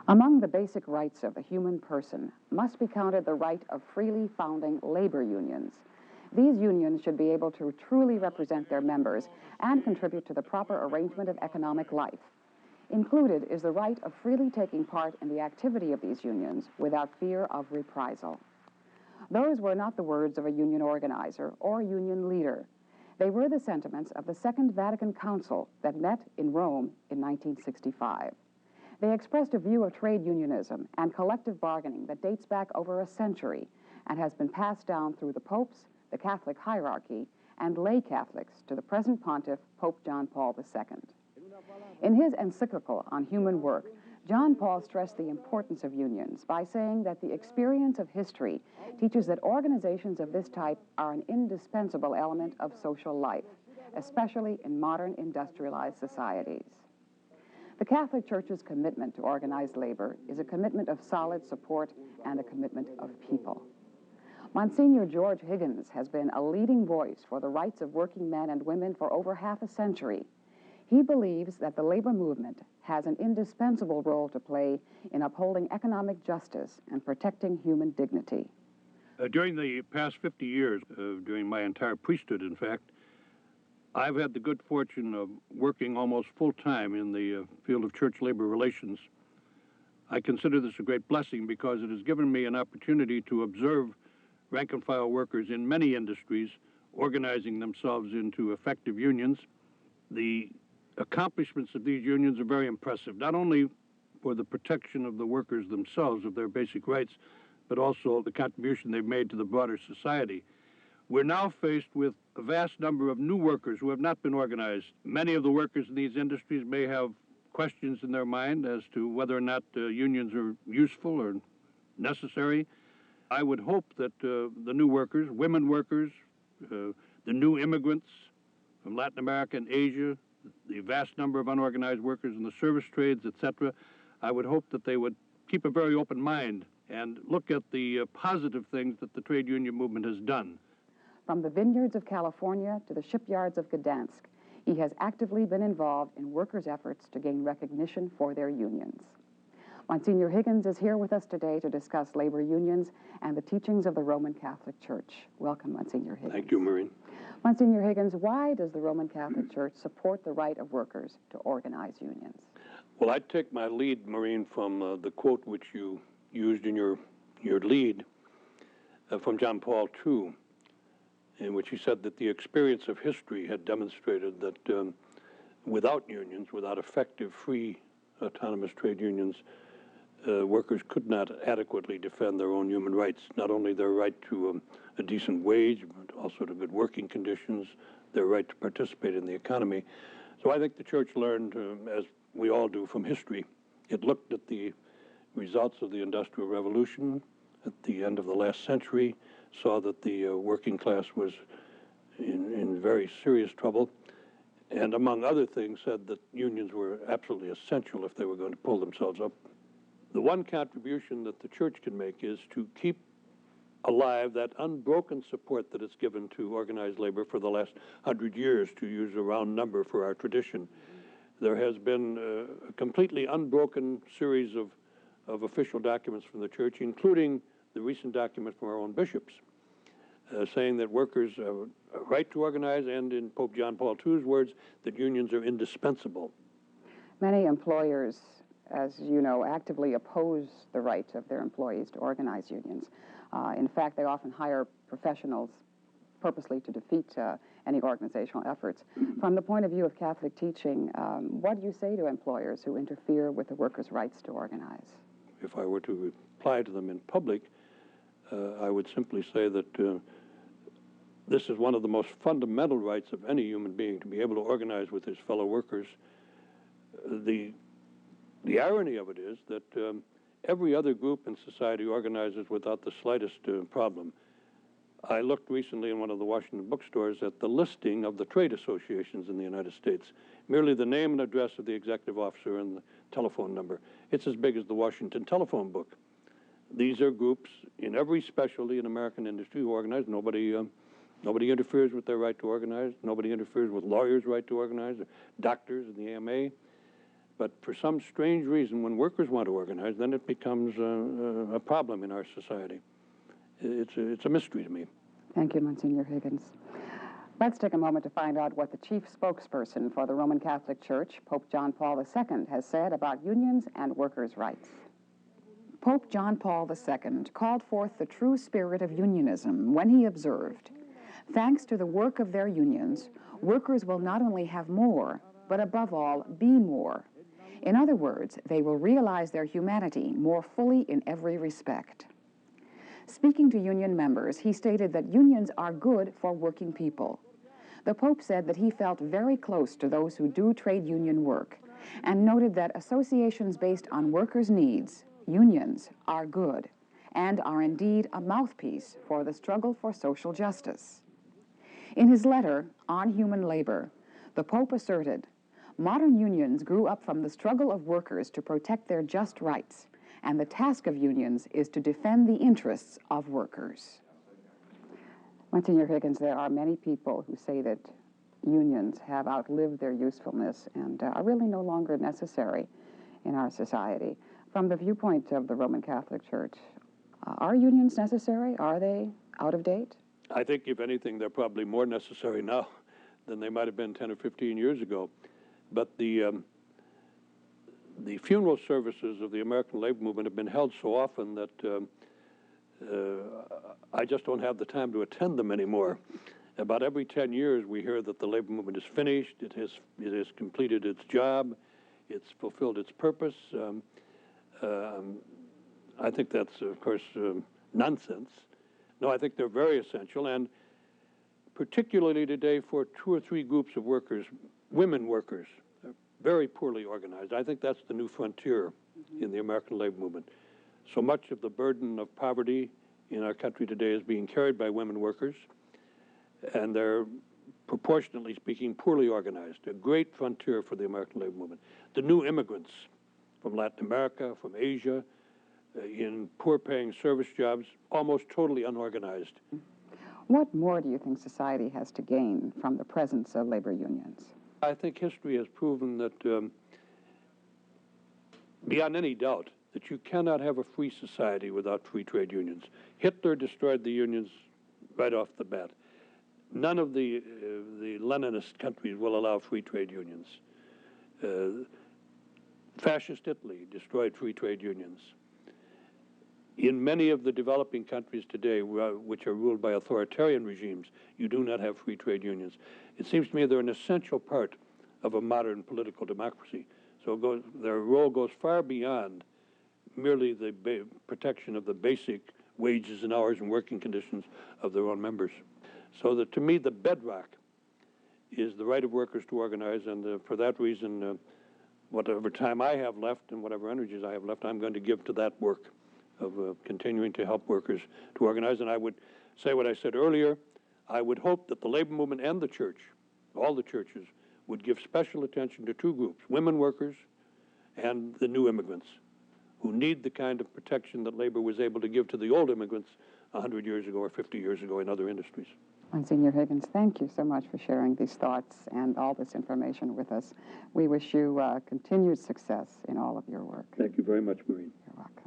Among the basic rights of the human person must be counted the right of freely founding labor unions. These unions should be able to truly represent their members and contribute to the proper arrangement of economic life. Included is the right of freely taking part in the activity of these unions without fear of reprisal. Those were not the words of a union organizer or union leader. They were the sentiments of the Second Vatican Council that met in Rome in 1965. They expressed a view of trade unionism and collective bargaining that dates back over a century and has been passed down through the popes, the Catholic hierarchy, and lay Catholics to the present pontiff, Pope John Paul II. In his encyclical on human work, John Paul stressed the importance of unions by saying that the experience of history teaches that organizations of this type are an indispensable element of social life, especially in modern industrialized societies. The Catholic Church's commitment to organized labor is a commitment of solid support and a commitment of people. Monsignor George Higgins has been a leading voice for the rights of working men and women for over half a century. He believes that the labor movement has an indispensable role to play in upholding economic justice and protecting human dignity. During the past 50 years, during my entire priesthood, in fact, I've had the good fortune of working almost full-time in the field of church labor relations. I consider this a great blessing because it has given me an opportunity to observe rank-and-file workers in many industries organizing themselves into effective unions. The accomplishments of these unions are very impressive, not only for the protection of the workers themselves, of their basic rights, but also the contribution they've made to the broader society. We're now faced with a vast number of new workers who have not been organized. Many of the workers in these industries may have questions in their mind as to whether or not unions are useful or necessary. I would hope that the new workers, women workers, the new immigrants from Latin America and Asia, the vast number of unorganized workers in the service trades, etc., I would hope that they would keep a very open mind and look at the positive things that the trade union movement has done. From the vineyards of California to the shipyards of Gdansk, he has actively been involved in workers' efforts to gain recognition for their unions. Monsignor Higgins is here with us today to discuss labor unions and the teachings of the Roman Catholic Church. Welcome, Monsignor Higgins. Thank you, Maureen. Monsignor Higgins, why does the Roman Catholic Church support the right of workers to organize unions? Well, I'd take my lead, Maureen, from the quote which you used in your lead from John Paul II, in which he said that the experience of history had demonstrated that without unions, without effective, free, autonomous trade unions, workers could not adequately defend their own human rights, not only their right to a decent wage, but also to good working conditions, their right to participate in the economy. So I think the Church learned, as we all do, from history. It looked at the results of the Industrial Revolution at the end of the last century, saw that the working class was in very serious trouble, and among other things said that unions were absolutely essential if they were going to pull themselves up. The one contribution that the Church can make is to keep alive that unbroken support that it's given to organized labor for the last 100 years, to use a round number for our tradition. There has been a completely unbroken series of official documents from the Church, including the recent document from our own bishops, saying that workers have a right to organize, and in Pope John Paul II's words, that unions are indispensable. Many employers, as you know, actively oppose the right of their employees to organize unions. In fact, they often hire professionals purposely to defeat any organizational efforts. From the point of view of Catholic teaching, what do you say to employers who interfere with the workers' rights to organize? If I were to reply to them in public, I would simply say that this is one of the most fundamental rights of any human being, to be able to organize with his fellow workers. The irony of it is that every other group in society organizes without the slightest problem. I looked recently in one of the Washington bookstores at the listing of the trade associations in the United States, merely the name and address of the executive officer and the telephone number. It's as big as the Washington telephone book. These are groups in every specialty in American industry who organize. Nobody interferes with their right to organize. Nobody interferes with lawyers' right to organize, or doctors in the AMA. But for some strange reason, when workers want to organize, then it becomes a problem in our society. It's a mystery to me. Thank you, Monsignor Higgins. Let's take a moment to find out what the chief spokesperson for the Roman Catholic Church, Pope John Paul II, has said about unions and workers' rights. Pope John Paul II called forth the true spirit of unionism when he observed, "Thanks to the work of their unions, workers will not only have more, but above all, be more. In other words, they will realize their humanity more fully in every respect." Speaking to union members, he stated that unions are good for working people. The Pope said that he felt very close to those who do trade union work, and noted that associations based on workers' needs, unions, are good, and are indeed a mouthpiece for the struggle for social justice. In his letter on human labor, the Pope asserted, "Modern unions grew up from the struggle of workers to protect their just rights, and the task of unions is to defend the interests of workers." Monsignor Higgins, there are many people who say that unions have outlived their usefulness and are really no longer necessary in our society. From the viewpoint of the Roman Catholic Church, are unions necessary? Are they out of date? I think, if anything, they're probably more necessary now than they might have been 10 or 15 years ago. But the funeral services of the American labor movement have been held so often that I just don't have the time to attend them anymore. About every 10 years, we hear that the labor movement is finished, it has completed its job, it's fulfilled its purpose. I think that's, of course, nonsense. No, I think they're very essential, and particularly today for 2 or 3 groups of workers, women workers, very poorly organized. I think that's the new frontier in the American labor movement. So much of the burden of poverty in our country today is being carried by women workers, and they're, proportionately speaking, poorly organized. A great frontier for the American labor movement. The new immigrants from Latin America, from Asia, in poor-paying service jobs, almost totally unorganized. What more do you think society has to gain from the presence of labor unions? I think history has proven that, beyond any doubt, that you cannot have a free society without free trade unions. Hitler destroyed the unions right off the bat. None of the Leninist countries will allow free trade unions. Fascist Italy destroyed free trade unions. In many of the developing countries today, which are ruled by authoritarian regimes, you do not have free trade unions. It seems to me they're an essential part of a modern political democracy. So their role goes far beyond merely the protection of the basic wages and hours and working conditions of their own members. So that, to me, the bedrock is the right of workers to organize, and for that reason, whatever time I have left and whatever energies I have left, I'm going to give to that work of continuing to help workers to organize. And I would say what I said earlier, I would hope that the labor movement and the church, all the churches, would give special attention to 2 groups, women workers and the new immigrants, who need the kind of protection that labor was able to give to the old immigrants 100 years ago or 50 years ago in other industries. Monsignor Higgins, thank you so much for sharing these thoughts and all this information with us. We wish you continued success in all of your work. Thank you very much, Maureen. You're welcome.